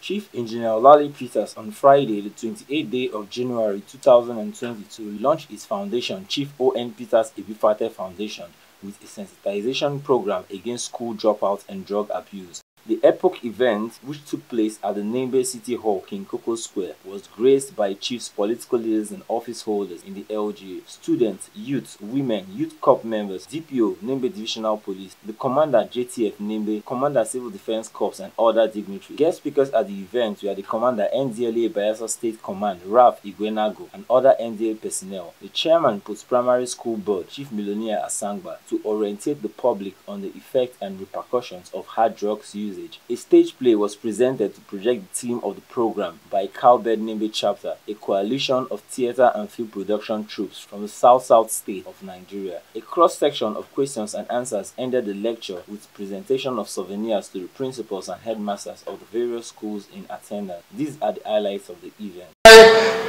Chief Engineer Olali.Peters on Friday, the 28th day of January 2022, launched its foundation, Chief Peters Ebifate Foundation, with a sensitization program against school dropouts and drug abuse. The epoch event, which took place at the Nembe City Hall, King Koko Square, was graced by chiefs, political leaders and office holders in the LGA, students, youth, women, youth corps members, DPO, Nembe Divisional Police, the Commander JTF Nembe, Commander Civil Defense Corps and other dignitaries. Guest speakers at the event were the Commander Engr LGA of Bayelsa State Command, Raf Igwenago, and other NDA personnel, the Chairman Post-Primary School Board, Chief Millionaire Asangba, to orientate the public on the effect and repercussions of hard drugs use. A stage play was presented to project the theme of the program by Cowbird Nembe Chapter, a coalition of theatre and film production troupes from the South state of Nigeria. A cross-section of questions and answers ended the lecture with presentation of souvenirs to the principals and headmasters of the various schools in attendance. These are the highlights of the event.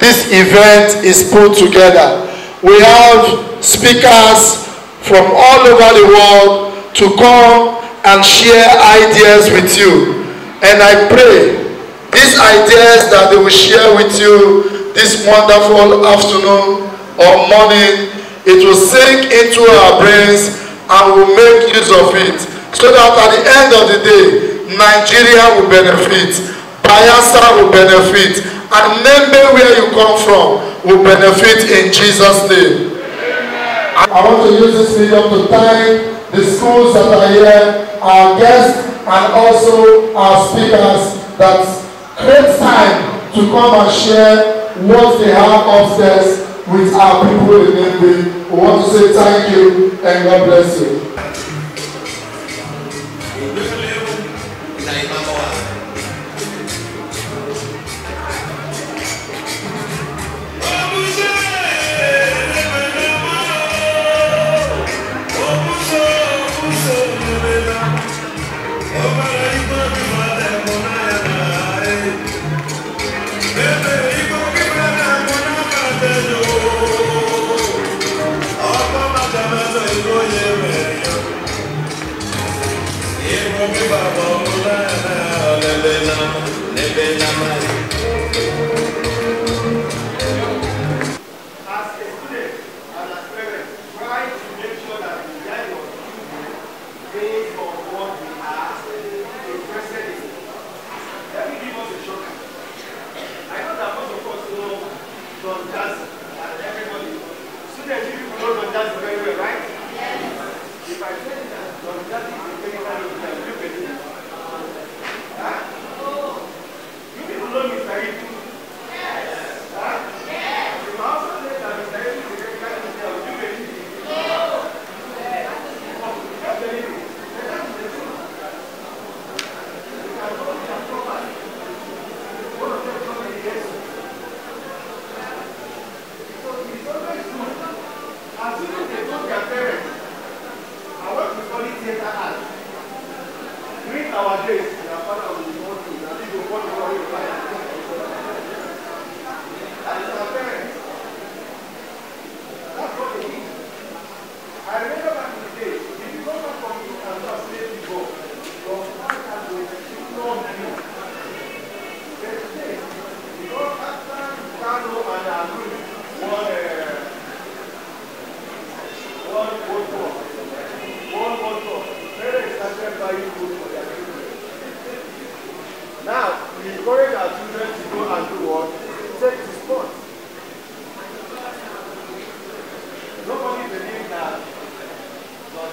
This event is put together. We have speakers from all over the world to come and share ideas with you, and I pray these ideas that they will share with you this wonderful afternoon or morning, it will sink into our brains and we'll make use of it, so that at the end of the day Nigeria will benefit, Bayelsa will benefit, and Nembe, where you come from, will benefit in Jesus' name. I want to use this medium to thank the schools that are here, our guests, and also our speakers that create time to come and share what they have upstairs with our people in Nembe. We want to say thank you and God bless you. Now, we encourage our children to go and do what? Take the sport. Nobody believes that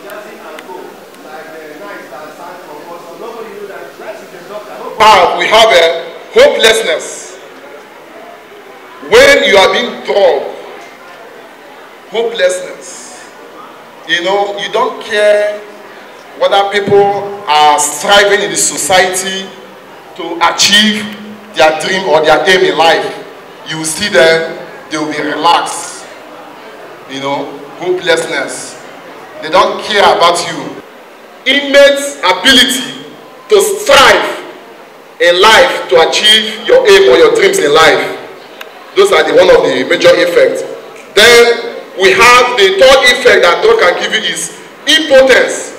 John and go, like the nights that sang from us, so nobody knew that life is a doctor. Wow, we have a hopelessness. When you are being drugged, hopelessness. You know, you don't care whether people are striving in the society to achieve their dream or their aim in life. You will see them, they will be relaxed. You know, hopelessness. They don't care about you. Immense ability to strive in life to achieve your aim or your dreams in life. Those are one of the major effects. Then we have the third effect that drug can give you is impotence.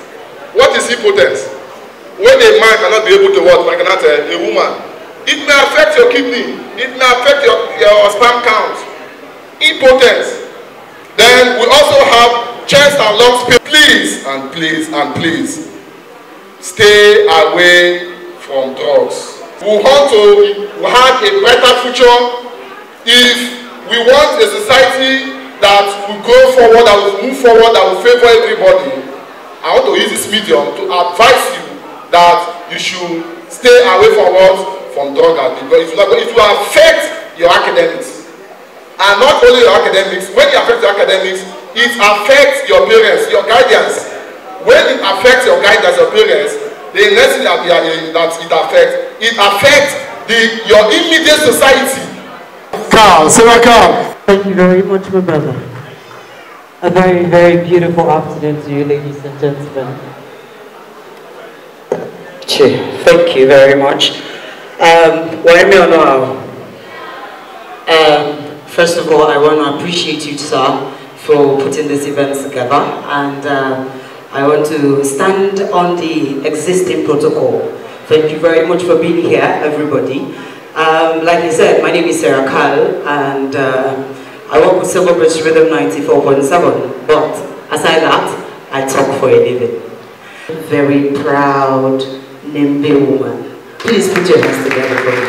What is impotence? When a man cannot be able to work, like a woman It may affect your kidney. It may affect your sperm count. Impotence. Then we also have chest and lungs pain. Please and please and please stay away from drugs. We want to have a better future. If we want a society that will go forward, that will move forward, that will favor everybody, I want to use this medium to advise you that you should stay away from what? From drug abuse. It will affect your academics. And not only your academics, when it affects your academics, it affects your parents, your guardians. When it affects your guardians, your parents, the next thing that it affects your immediate society. Carl, Sarah Carl. Thank you very much, my brother. A very, very beautiful afternoon to you, ladies and gentlemen. Thank you very much. First of all, I want to appreciate you, sir, for putting this event together, and I want to stand on the existing protocol. Thank you very much for being here, everybody. Like I said, my name is Sarah Kal, and I work with Silver British Rhythm 94.7, but aside that, I talk for a living. Very proud Nembe woman. Please put your hands together for me.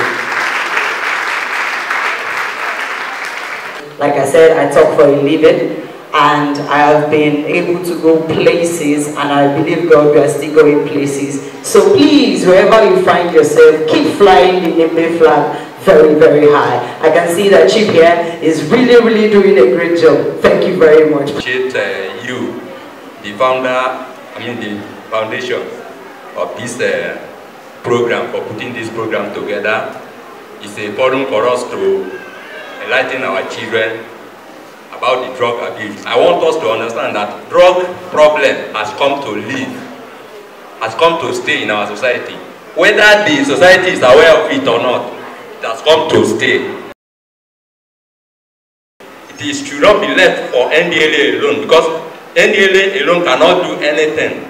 Like I said, I talk for a living, and I have been able to go places, and I believe God, we are still going places. So please, wherever you find yourself, keep flying the Nembe flag very, very high. I can see that Chief here is really, really doing a great job. Thank you very much. Appreciate you, the the foundation of this program, for putting this program together. It's a forum for us to enlighten our children about the drug abuse. I want us to understand that drug problem has come to live, has come to stay in our society. Whether the society is aware of it or not, it has come to stay. It should not be left for NDLA alone, because NDLA alone cannot do anything.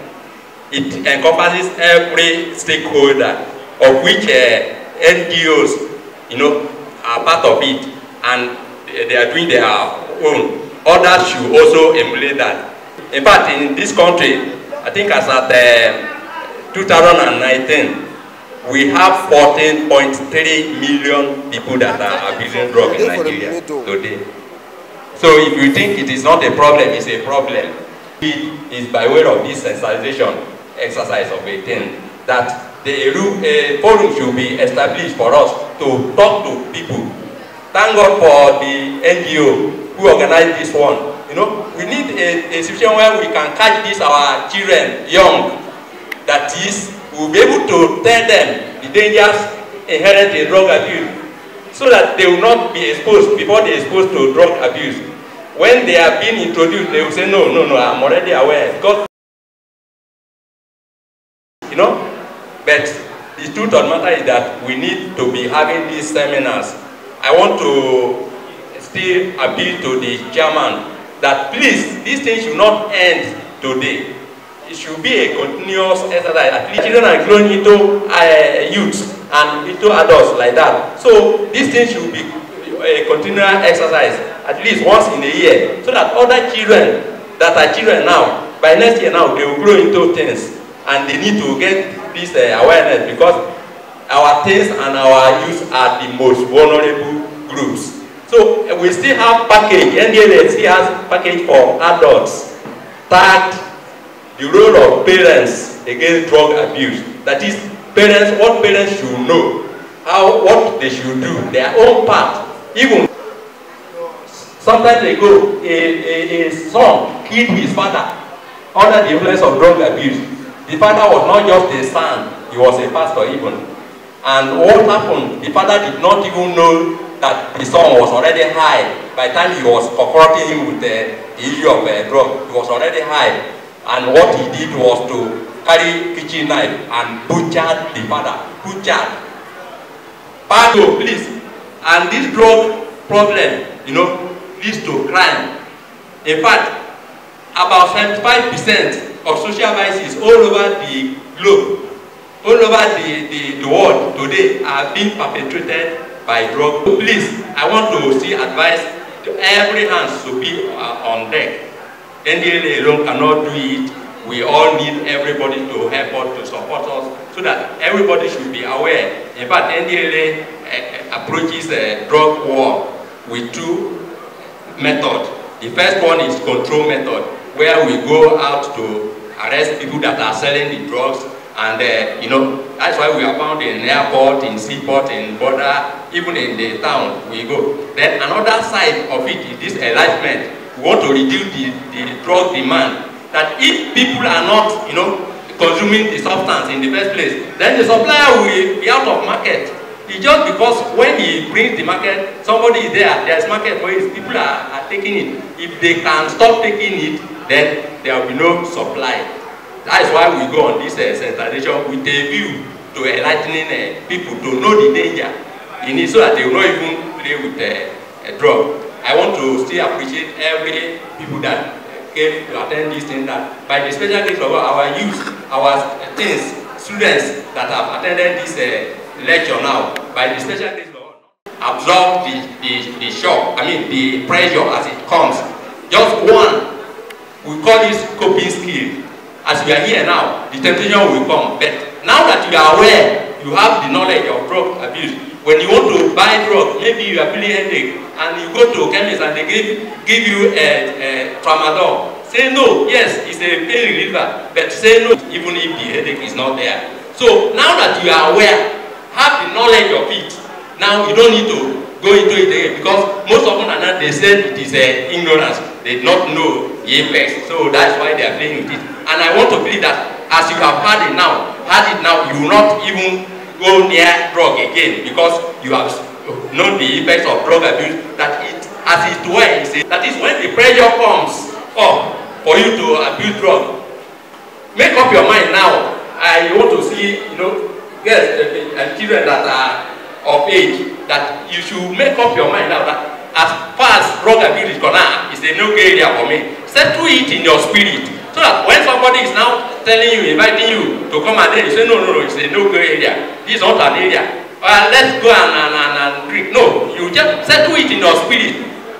It encompasses every stakeholder, of which NGOs, are part of it, and they are doing their own. Others should also emulate that. In fact, in this country, I think as at 2019, we have 14.3 million people that are abusing drugs in Nigeria today. So if you think it is not a problem, it's a problem. It is by way of this sensitization exercise of a thing that a forum should be established for us to talk to people. Thank God for the NGO who organized this one. We need a situation where we can catch these our children young. That is, we'll be able to tell them the dangers inherent in drug abuse, so that they will not be exposed before they are exposed to drug abuse. When they are being introduced, they will say, no, I'm already aware. Because, but the truth of the matter is that we need to be having these seminars. I want to still appeal to the chairman that please, these things should not end today. It should be a continuous exercise. At least children are growing into youths and into adults like that. So these things should be a continual exercise, at least once in a year, so that other children that are children now, by next year now, they will grow into things, and they need to get this awareness, because our teens and our youth are the most vulnerable groups. So we still have package, NDLA still has package for adults, tagged the role of parents against drug abuse. That is, parents, what parents should know, what they should do, their own part. Even sometimes ago, a son killed his father under the influence of drug abuse. The father was not just a son, he was a pastor even. And what happened, the father did not even know that the son was already high. By the time he was confronting him with the issue of drug, he was already high. And what he did was to carry kitchen knife and butchered the father. Butchered. Pardon, please. And this drug problem, leads to crime. In fact, about 75% of social vices all over the globe all over the world today are being perpetrated by drugs. So please, I want to see advice to every hands to be on deck. NDLA alone cannot do it. We all need everybody to help us, to support us, so that everybody should be aware. In fact, NDLA approaches the drug war with two methods. The first one is control method, where we go out to arrest people that are selling the drugs, and you know, that's why we are found in airport, in seaport, in border, even in the town we go. Then another side of it is this enlightenment. We want to reduce the drug demand. That if people are not, you know, consuming the substance in the first place, then the supplier will be out of market. It's just because when he brings the market, somebody is there's market for it, people are taking it. If they can stop taking it, then there will be no supply. That is why we go on this sensitization with a view to enlightening people to know the danger in it, so that they will not even play with a drug. I want to still appreciate every people that came to attend this thing, that by the special grace of our youth, our teens, students that have attended this lecture now, by the special grace of God, absorb the shock, the pressure as it comes. Just one, we call this coping skill. As we are here now, the temptation will come. But now that you are aware, you have the knowledge of drug abuse. When you want to buy drugs, maybe you are feeling headache, and you go to a chemist and they give you a tramadol. Say no, yes, it's a pain reliever, but say no, even if the headache is not there. So now that you are aware, have the knowledge of it, now you don't need to go into it again, because most often they said it is ignorance. They do not know the effects, so that's why they are playing with it. And I want to believe that as you have had it now, you will not even go near drug again, because you have known the effects of drug abuse, that it, as it were, that is when the pressure comes up for you to abuse drug. Make up your mind now. I want to see, you know, girls and children that are of age, that you should make up your mind now that as far as drug abuse is concerned, it's a no-go area for me. Settle it in your spirit, so that when somebody is now telling you, inviting you to come and then you say, no, it's a no-go area. This is not an area. Let's go and drink. No, you just settle it in your spirit.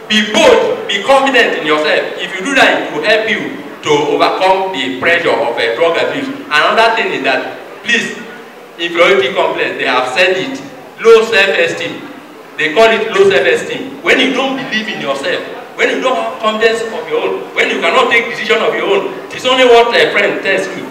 Be bold, be confident in yourself. If you do that, it will help you to overcome the pressure of drug abuse. Another thing is that, please, inferiority complex, they have said it, low self-esteem. They call it low self-esteem. When you don't believe in yourself, when you don't have confidence of your own, when you cannot take decision of your own, it's only what a friend tells you.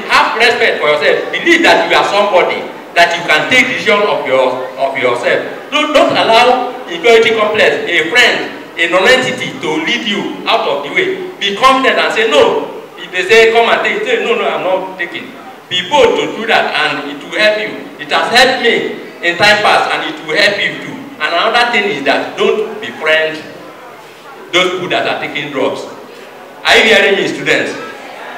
Have respect for yourself. Believe that you are somebody, that you can take decision of yourself. Don't allow inferiority complex, a friend, a non-entity to lead you out of the way. Be confident and say no. If they say come and take, say no, I'm not taking. Be bold to do that, and it will help you. It has helped me in time past, and it will help you too. And another thing is that don't befriend those people that are taking drugs. Are you hearing me, students?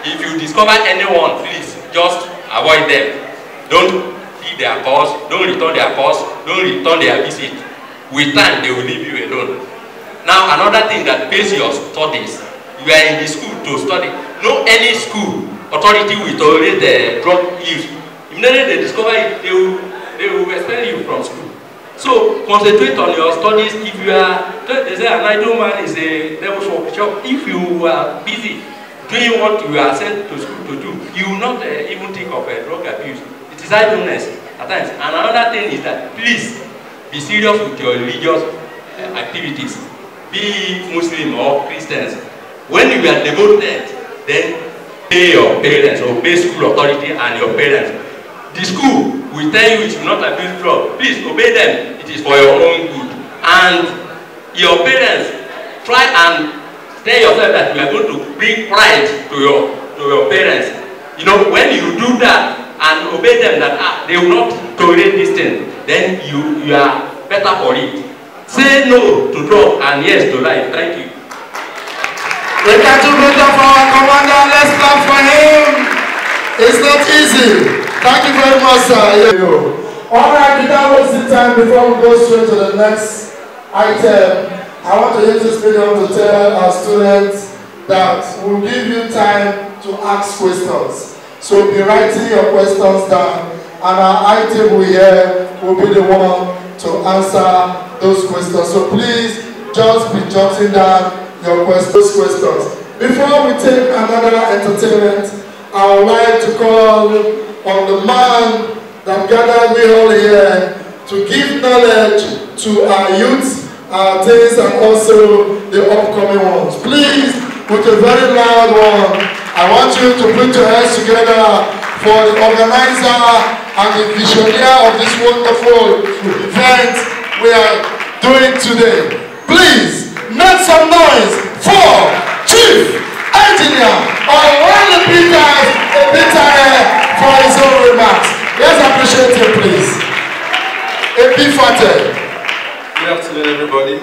If you discover anyone, please just avoid them. Don't feed their calls, don't return their calls, don't return their visit. With time, they will leave you alone. Now, another thing that pays your studies, you are in the school to study. No any school authority will tolerate the drug use. Immediately they discover it, they will expel you from school. So concentrate on your studies. If you are, they say an idle man is a devil's workshop. If you are busy doing what you are sent to school to do, you will not even think of drug abuse. It is idleness at times. And another thing is that please be serious with your religious activities, be Muslim or Christians. When you are devoted, then obey your parents, obey school authority and your parents. The school will tell you it will not abuse drugs. Please obey them. It is for your own good. And your parents, try and tell yourself that you are going to bring pride to your parents. You know, when you do that and obey them, that they will not tolerate this thing, then you are better for it. Say no to drugs and yes to life. Thank you. We can do better for our commander. Let's clap for him. It's not easy. Thank you very much, sir. All right, without wasting time, before we go straight to the next item, I want to use this video to tell our students that will give you time to ask questions. So be writing your questions down, and our eye table here will be the one to answer those questions. So please just be jotting down your questions. Before we take another entertainment, I would like to call on the man that gathered me all here to give knowledge to our youth, our teens, and also the upcoming ones. Please, with a very loud one, I want you to put your hands together for the organizer and the visionary of this wonderful event we are doing today. Please, make some noise for Chief Engineer Olali.Peters Ebifate for his own remarks. Let's appreciate him, please. Ebifate. Good afternoon, everybody.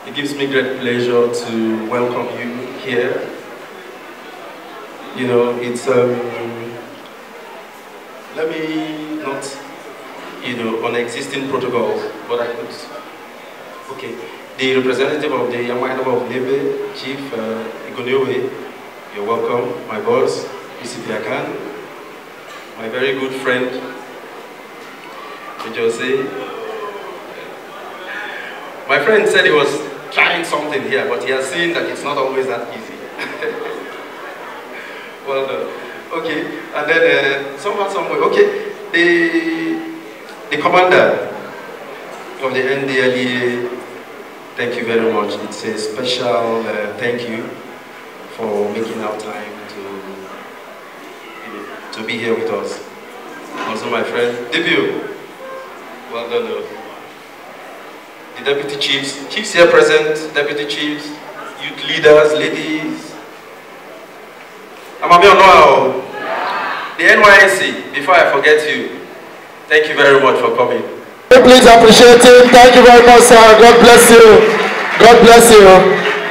It gives me great pleasure to welcome you here. You know, it's let me not, on existing protocols, but I could. Okay, the representative of the Young of Nembe, Chief Engr, you're welcome. My boss, Mr. Biakan, my very good friend, Jose. My friend said he was trying something here, but he has seen that it's not always that easy. Well done. Okay, and then somewhere. Okay, the commander of the Nembe LGA, thank you very much. It's a special thank you for making our time to be here with us. Also, my friend Debut, well done. The deputy chiefs here present, deputy chiefs, youth leaders, ladies. I'm the NYSC, before I forget you, thank you very much for coming. Please appreciate him. Thank you very much, sir. God bless you. God bless you.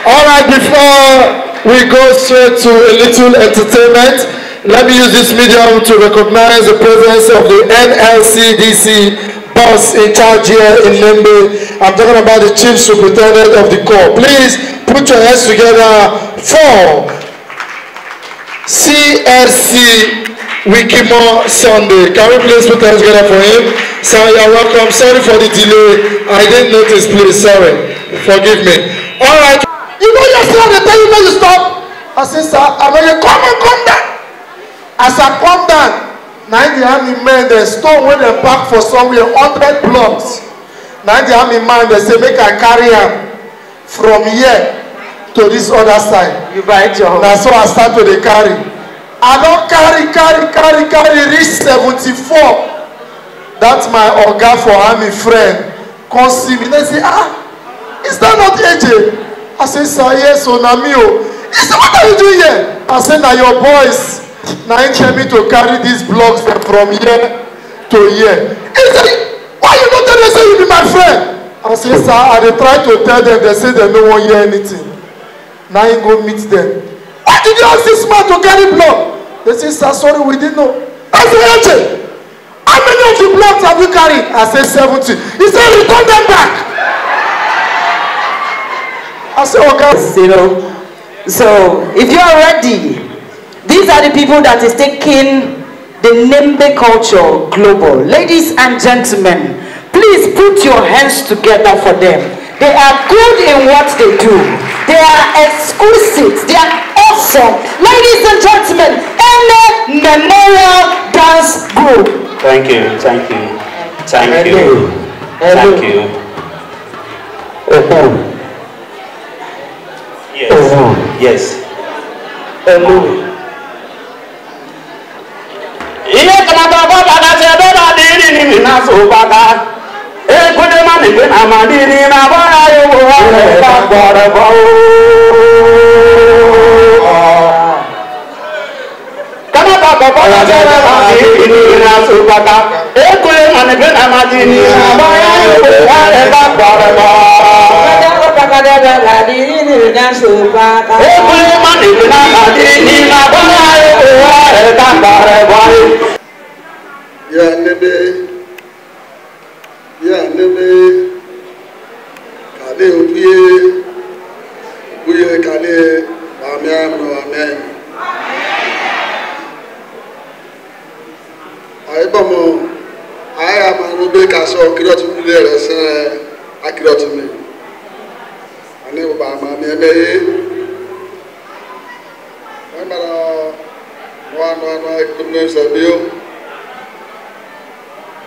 All right, before we go straight to a little entertainment, let me use this medium to recognize the presence of the NLCDC boss in charge here in Nembe. I'm talking about the Chief Superintendent of the Corps. Please put your hands together for CSC Wikimo Sunday. Can we please put hands together for him? Sir, you're welcome. Sorry for the delay. I didn't notice, please. Sorry. Forgive me. All right. You know yesterday they tell you when you stop. I said, sir, I'm going to come down. As I come down, 90 army men, they stone when they park for somewhere 100 blocks. 90 army men, they say, make I carry him from here to this other side. You buy it, John. That's so I start to the carry. I don't carry, reach 74. That's my Oga for army friend. Come see me. They say, is that not AJ? I say, sir, yes, so Namio. He said, what are you doing here? I said, now your boys, now you tell me to carry these blocks from here to here. He said, why you not tell me, say you be my friend? I say, sir, I try to tell them, they say they don't want to hear anything. Now you go meet them. Why did you ask this man to carry block? They say, sir, sorry, we didn't know. I say, AJ, how many of the blocks have you carried? I say 70. He said, return them back. I say, okay. So if you are ready, these are the people that is taking the Nembe culture global. Ladies and gentlemen, please put your hands together for them. They are good in what they do. They are exquisite. They are awesome. Ladies and gentlemen, Engr Memorial Dance Group. Thank you. Thank you. Yes. Hello. so kiroti there say akiroti me ani ba ma me one equipment bill.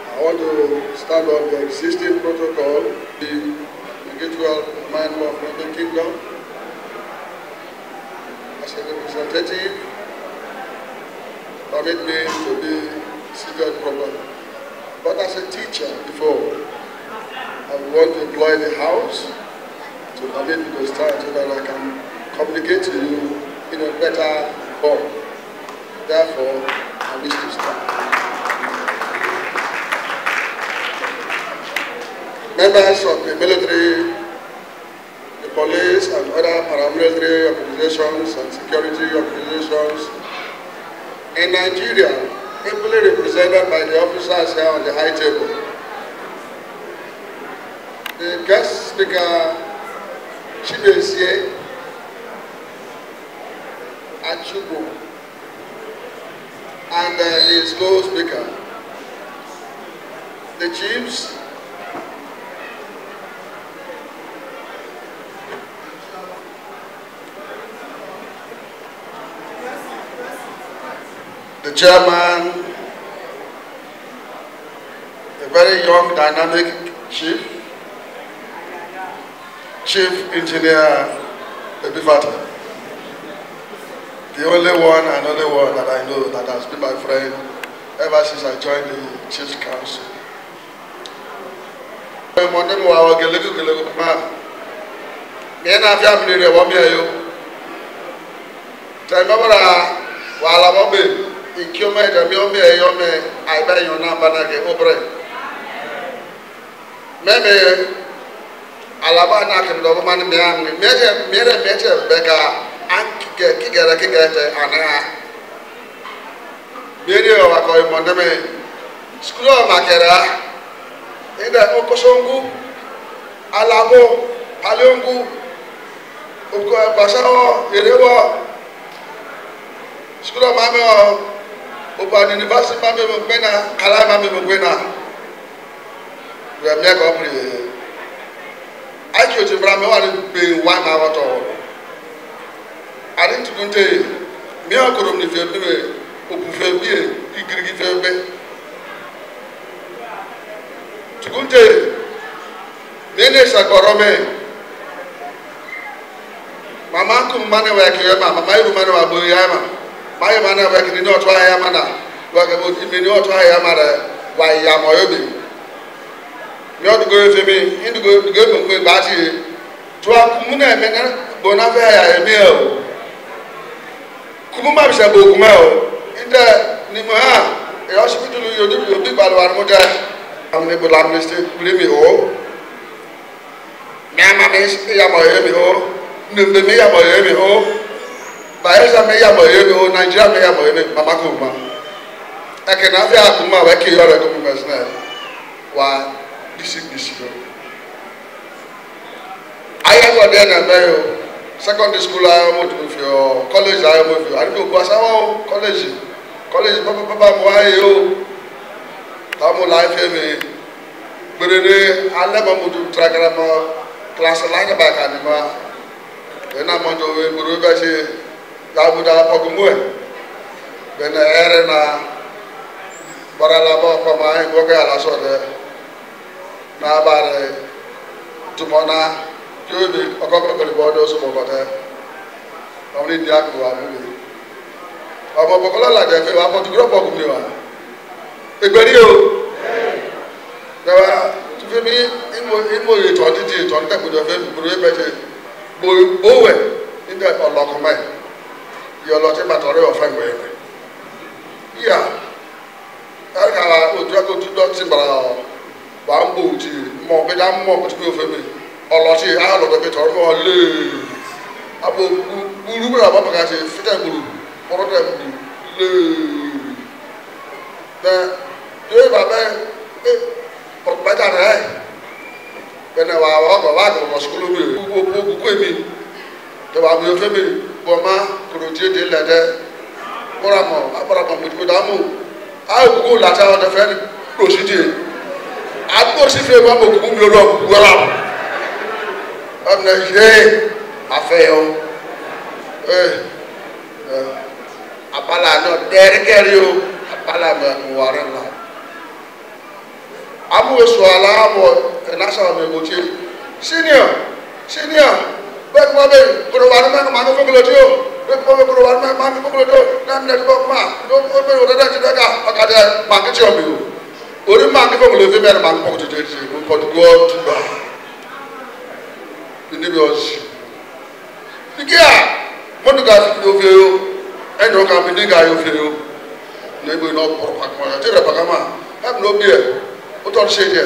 I want to stand on the existing protocol, the individual member of the kingdom. As a representative, permit me to be seated properly. But as a teacher before, I want to employ the house to permit me to stand so that I can communicate to you in a better form. Therefore, I wish to stand. Members of the military, the police, and other paramilitary organizations and security organizations in Nigeria, ably represented by the officers here on the high table. The guest speaker, Chibesie Achubu, and his co-speaker, the chiefs, the chairman, a very young, dynamic chief engineer Ebifate, the only one and only one that I know that has been my friend ever since I joined the Chiefs Council. Alaba na ke do man me an mere beka an kigere ana mere o ko mo ndeme school o makera ida okosongu alabo palongu oko basao erewo school o mame o pa university mame mo gbena kala mame mo gbena we me ko pri I can't remember what it be 1 hour at all. I didn't go to me. I could only feel the way who prefer beer, you can give her bed. To go to Nenes a Gorome. Mamma come money work here, Mamma, my woman of Buyama. My man working not why I am, work about if you not why I am, why I am oily. You have to go to me, in the go to Bati, to a Kumuna, Bonavia, a meal. Kumuma is a book mail. In the Nimaha, a hospital, you do big bad one more time. I'm able to amnesty, believe me all. Mamma is Yamayo, Nembe LGA of Bayelsa, Nigeria, Mamakuma. I can have Yakuma, I kill your documents now. Why? This. I have got there secondary school. I am with you. College. I am with you. I don't know college. Papa, why you? Tamu life me. But I never moved to track class line back anymore. Then I'm on the way. Burubashi. Gabuda Pogumwe. Then the arena. Baralaba Pama. Boga Alasoda. Nabare Tumona, Jubi, a couple of the borders of Bogota. Only the Aqua movie. I'm a Bocola like that. I want to grow up with you. A video. There are to me in my 20 to contact with the family. Bowen in that or Locomai. You're not a matter of family. Yeah. I would go to Dr. Bamboo, more better, more to go for me. Or lot of out of the bit or more lay. Abu Guru, Abacati, Fitaguru, or them lay. The Baba, but better, when I was school, who quit me. The Babu family, Boma, Kuruti, letter, Boramo, Abraham with Kudamu. I will go later on the friend procedure. Ado si fe ma mo ku mi lo wala. Am na je afeyo. Apala no derkerio apala me warela. Amu swala mo nasa me gochi. Senior. Bet mo be ko wala ma ko glodio. Bet mo be ko wala ma ko glodio. Nam na ko ma. Do ko be o da ka akada ma ke ti o mi o. Ori ma ke ko le fe me ma ko ti ti ko to go to ba. Ni be o si. Dikia mo do ga fi o fe o. E do ka mi ni ga yo fe o. Ne be no por pa ko ti re pa ka ma. Have no beer. O to se je.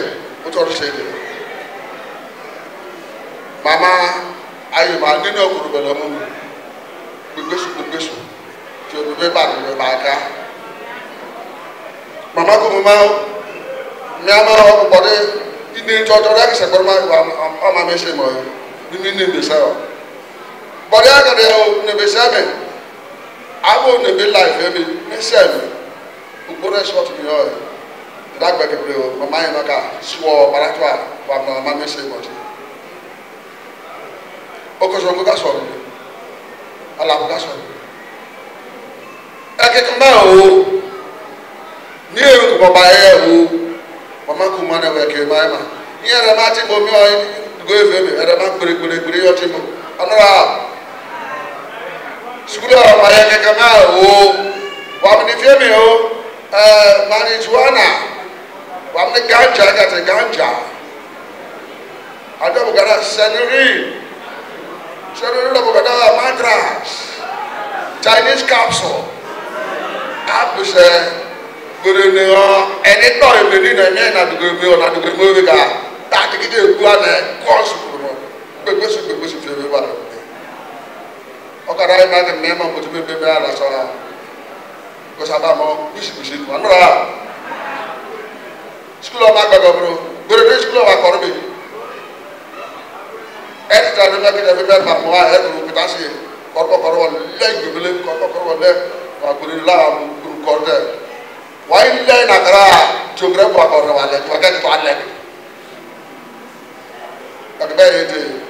Mama ayo ma ni no ko bele mo. Gbegbesu. Ti o be ba ka. Mama ko mo ma mi ama o bode ini to ra se ko ma o ma me se mo. Ni be sa o. Bode aga de o ne be sa me. Abo ne be life e me se me. O re short mi o. That back a blue, my mind swore Baratwa, but my message was Okosongason. Alabason. I can come out near Babae, Mama Kumana, where came my man. Here a Martin Bomi, go with me, and a man could another school of my come out. What if you marijuana? I'm the ganja, I got a ganja. I don't got a celery. Celery, got a mattress. Chinese capsule. I was good in the and it not even in a man at the good meal, not the good movie guy. That to get a good and cost. But this is the everybody. Okay, I had a memo with me, baby. I saw because I'm more wish one. School of Macabro, good school of Accorby. Extra the market of the Pamoa, Putasi, Corporal, leg, you believe, Corporal, or could allow to call them. Why learn a gra to grab a corner to get to a leg? At the very day,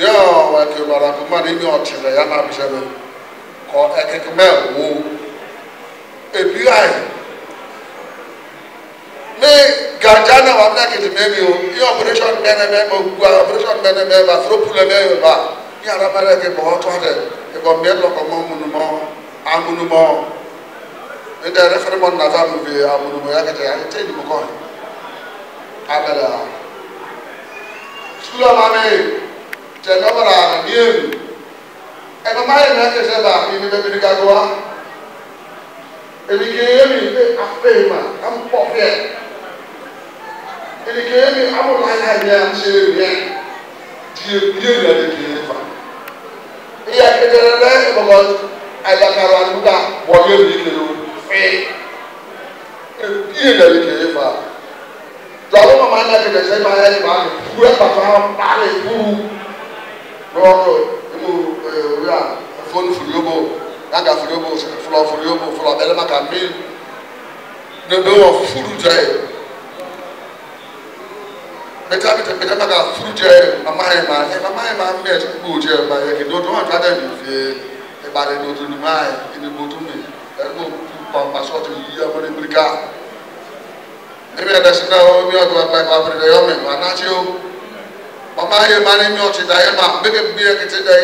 no, like you are a money, no, till the Yama Bishan, called a Kekmel, who a PI. Me Gajana wa na kiti memi o i operation meme operation meme ba throw pull me ba ni ara mara ke bo to de e bo me lo ko mo amunu mo e da referendum na ta mu be amunu mo ya ke te ya te di mo ko abela sula mame te no bara ni e ma mai na ke se ba ni be bi ga go e ni ke mi e afema am po fe ele que me amo lá na minha cheia de dinheiro que fa e a que era o bom aí da carona muda boa ele que e dinheiro que fa já uma mana que deixa mais aí vai pura para para puro logo eu já fone furiobo naga furiobo flo ela macamil no do furu jai Beta maga fuje mama me to go je ba ye ke do don ta da bi fe e ba re do to ni mai ni bo to me e go pa so to yi America e be da sina o mi o to pa pa re yo me na ti o mama ye ma ni mi o ti da ye ma be ke bi ke ti da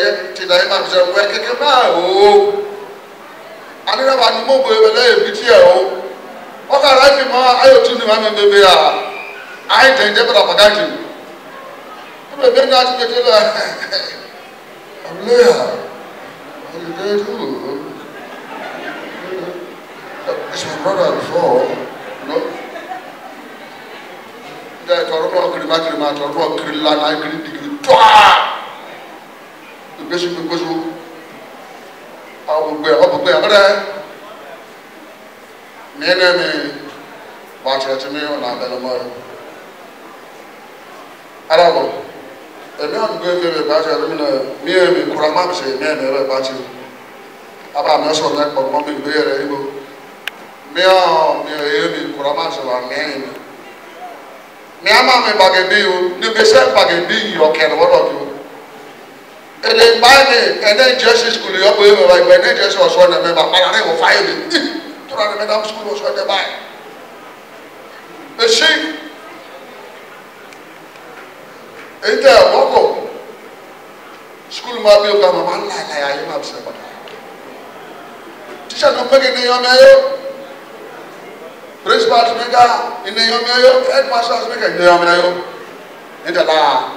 ye ma bi se we ke ma o ani na ba ni mo bo e be le bi ti e o o ka ra fi ma ayo tu ni ma me be ya I think they better forget you. I'm a very nice people. I'm there. I'm there too. This was brother before, you know. They told me about Krilla, I agree with you. The bishop was I will be up there. Me, watch it to me on that. Arabo, e me on go fe ba ja me me kurama se me ba chi aba me so na ko mo me be re ibo me o me e me kurama se wa me Me ama me bagebi o, ni be se bagebi yo ken what of you. And then buy me, and then Jesus school you go even like when Jesus was on the member, but I will fire me. To run the madam school was on the buy. The sheep. And there, walk school ma be o ka mama la ya you have said. Teacher no make any your mayo. Principal make in the your mayo, headmaster make in the your mayo. Into la.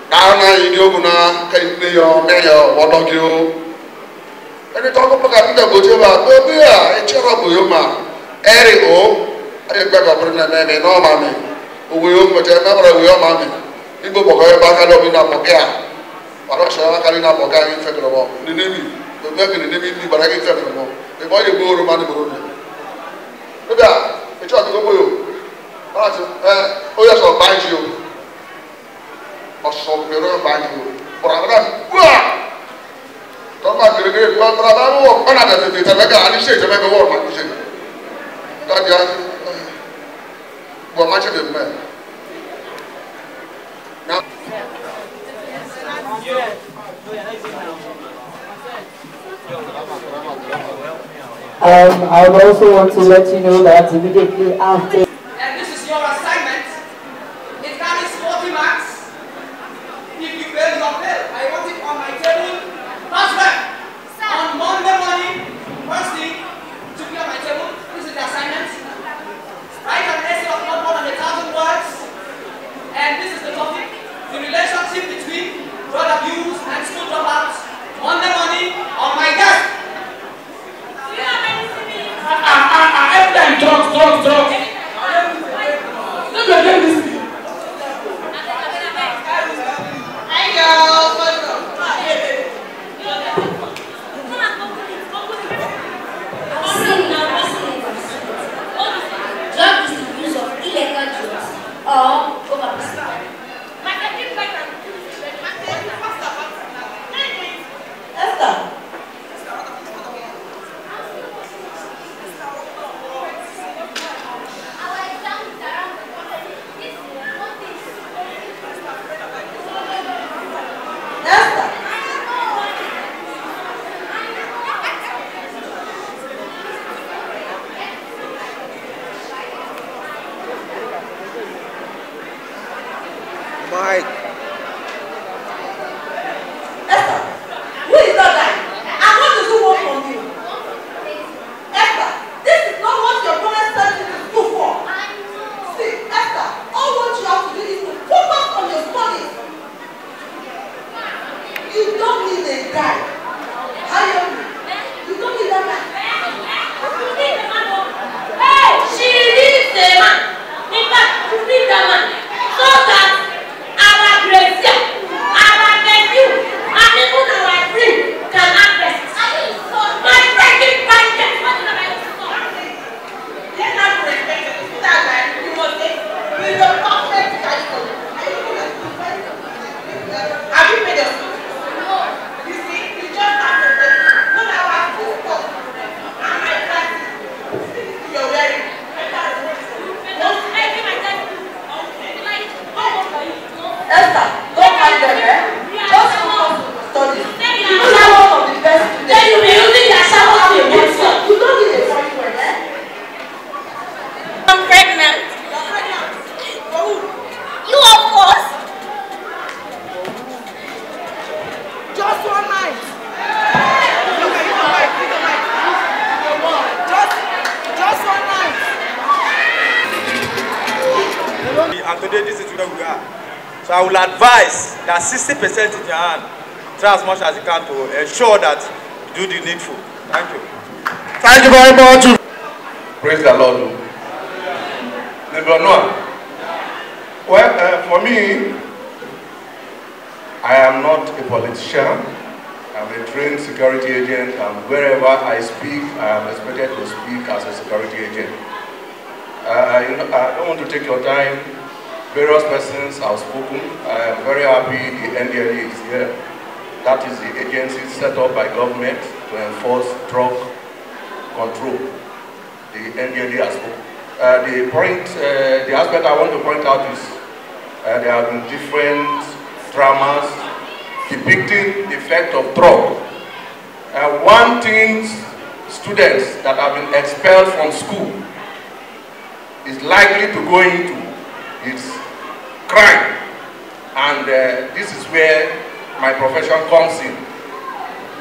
Now you go na can your mayor what dog you. And you talk about the Buteva, go be a terrible yuma. Eri o, I beg a brother name, no mammy. We but I remember we are mammy. You go back up in a pocket. Or I shall not carry up a guy in federal. The navy, the back in the navy, but I get federal. The boy you go to money. Look at it's all to go you. Oh, yes, I'll bind you. Osok biro baju, orang-orang, wah, tempat gede-gede, orang-orang, wah, mana ada di tempat ada sih, tempat bawah macam sih, tadi ada, buat macam ni, mana? I would also want to let you know that immediately after. And this is your assignment. It carries 40 marks. If you fail your fail, I want it on my table. Husband, on Monday morning, first thing, to be on my table. This is the assignment. Write an essay of not more than 1,000 words. And this is the topic: the relationship between drug abuse and school dropouts. Monday morning on my desk. Every time drugs. Look at this. And today this is where we are. So I will advise that 60% in your hand, try as much as you can to ensure that you do the needful. Thank you. Thank you very much. Praise the Lord. Number one. Well, for me, I am not a politician. I'm a trained security agent, and wherever I speak, I am expected to speak as a security agent. I don't want to take your time. Various persons have spoken. I am very happy the NDLA is here. That is the agency set up by government to enforce drug control. The NDLA has spoken. The aspect I want to point out is there have been different dramas depicting the effect of drug. One thing students that have been expelled from school is likely to go into is crime, and this is where my profession comes in.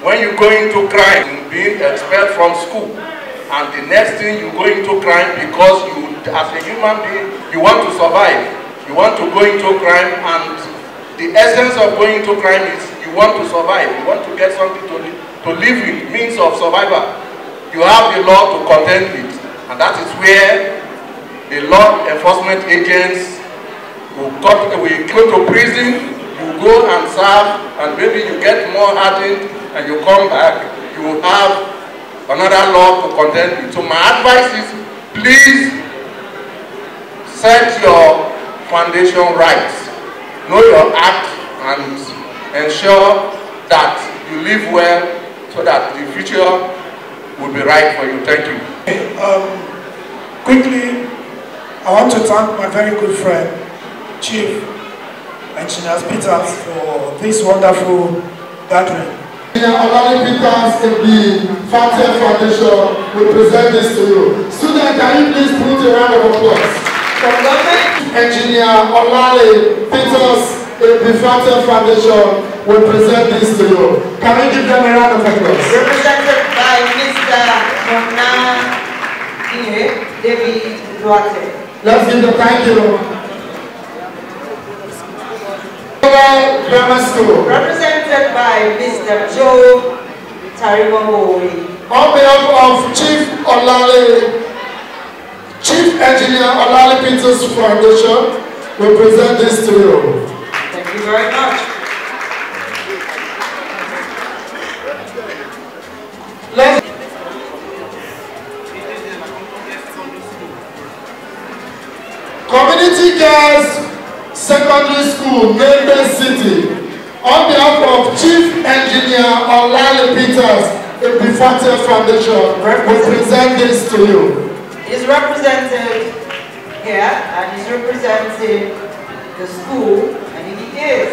When you go into crime, being expelled from school, and the next thing you go into crime because you, as a human being, you want to survive. You want to go into crime, and the essence of going into crime is you want to survive. You want to get something to live with, means of survival. You have the law to contend with, and that is where the law enforcement agents will go to prison, you go and serve, and maybe you get more hardened, and you come back, you will have another law to contend with. So my advice is, please set your foundation right. Know your act and ensure that you live well so that the future will be right for you. Thank you. Quickly, I want to thank my very good friend, Chief Engineer Peters, for this wonderful gathering. Olali.Peters Ebifate Foundation will present this to you. Students, can you please put a round of applause? From government, Engineer Olali.Peters Ebifate Foundation will present this to you. Can we give them a round of applause? Represented by Mr. David Duarte. Let's give them thank you. Grammar School. Represented by Mr. Joe Tarimongowe. On behalf of Chief Engineer Olali.Peters Foundation, we present this to you. Thank you very much. Community Girls Secondary School, Nembe City, on behalf of Chief Engineer Olali.Peters Ebifate Foundation, we present this to you. He's represented here, and he's representing the school, and he is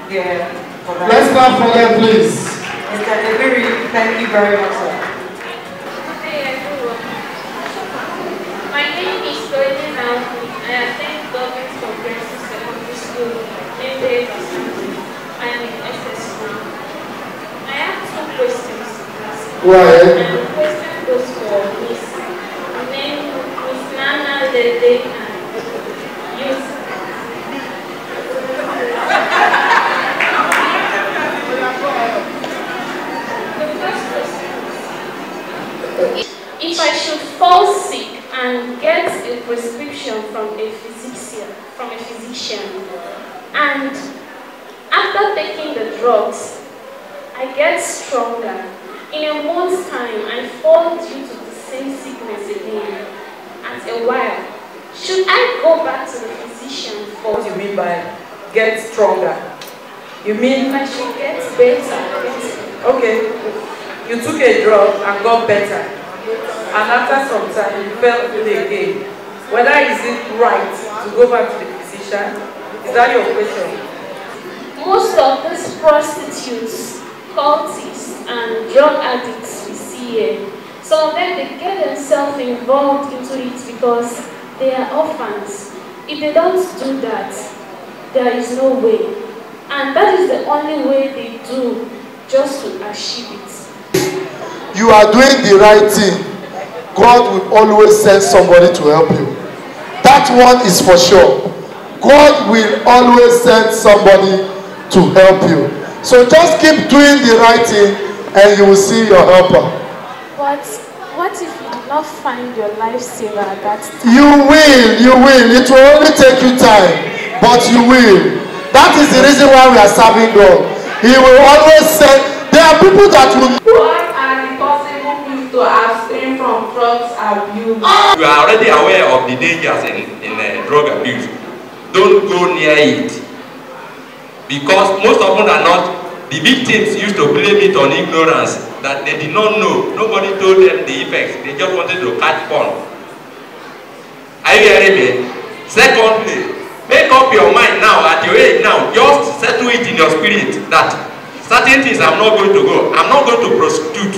here for that. Let's clap for them, please. Mr. Ebiri, thank you very much, sir. Hey everyone. My name is Toyin Naomi. I attend Government Comprehensive Secondary School, Nembe LGA. I am in SS now. I have two questions to ask. Go ahead. And the question goes for Miss Nana Lede and Youth. The first question is, if I should fall sick and get a prescription from a physician, and after taking the drugs, I get stronger. In a month's time, I fall due to the same sickness again. At a while, should I go back to the physician for? What do you mean by get stronger? You mean I should get better? okay, you took a drug and got better, and after some time you fell ill again. Whether is it right to go back to the physician? Is that your question? Most of these prostitutes, cultists, and drug addicts we see here, some of them, they get themselves involved into it because they are orphans. If they don't do that, there is no way. And that is the only way they do, just to achieve it. You are doing the right thing. God will always send somebody to help you. That one is for sure. God will always send somebody to help you. So just keep doing the right thing and you will see your helper. But what if you do not find your lifesaver at that time? You will. It will only take you time, but you will. That is the reason why we are serving God. He will always send. There are people that will. What are the possible things to abstain from drugs abuse? You are already aware of the dangers in drug abuse. Don't go near it. Because most often than not, the victims used to blame it on ignorance, that they did not know. Nobody told them the effects. They just wanted to catch fun. Are you hearing me? Secondly, make up your mind now, at your age now, just settle it in your spirit that certain things I'm not going to go. I'm not going to prostitute.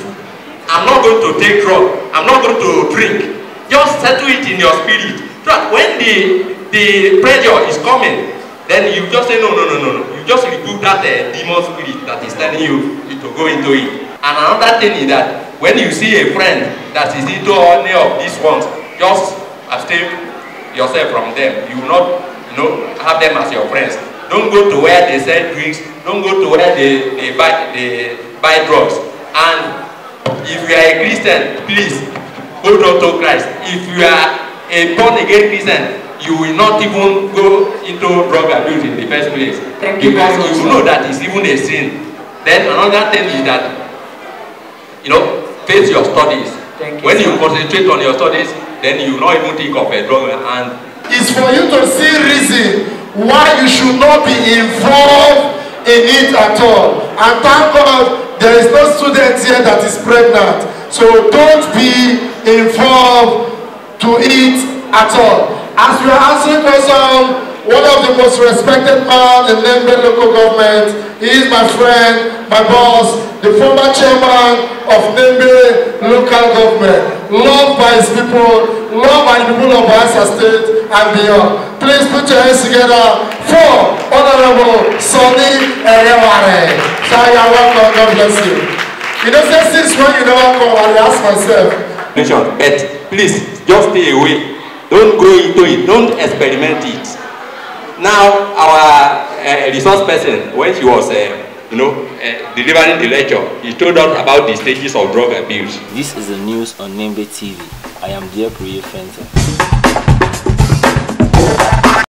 I'm not going to take drugs. I'm not going to drink. Just settle it in your spirit. So that when the pressure is coming, then you just say no. You just rebuke that demon spirit that is telling you to go into it. And another thing is that when you see a friend that is into any of these ones, just abstain yourself from them. You will not, have them as your friends. Don't go to where they sell drinks. Don't go to where they buy drugs. And if you are a Christian, please hold on to Christ. If you are a born-again Christian, you will not even go into drug abuse in the first place. Because you know that it's even a sin. Then another thing is that, face your studies. When you concentrate on your studies, then you will not even think of a drug. And it's for you to see reason why you should not be involved in it at all. And thank God there is no student here that is pregnant. So don't be involved to it at all. As we are answering questions, one of the most respected men in Nembe local government, he is my friend, my boss, the former chairman of Nembe local government, loved by his people, loved by the people of Bayelsa State and beyond. Please put your hands together for Honorable Sonny Ereware. So you are welcome, God bless you. You know, since when you never come, I ask myself. But please, just stay away. Don't go into it. Don't experiment it. Now, our resource person, when she was, delivering the lecture, he told us about the stages of drug abuse. This is the news on Nembe TV. I am Elgr Fenton.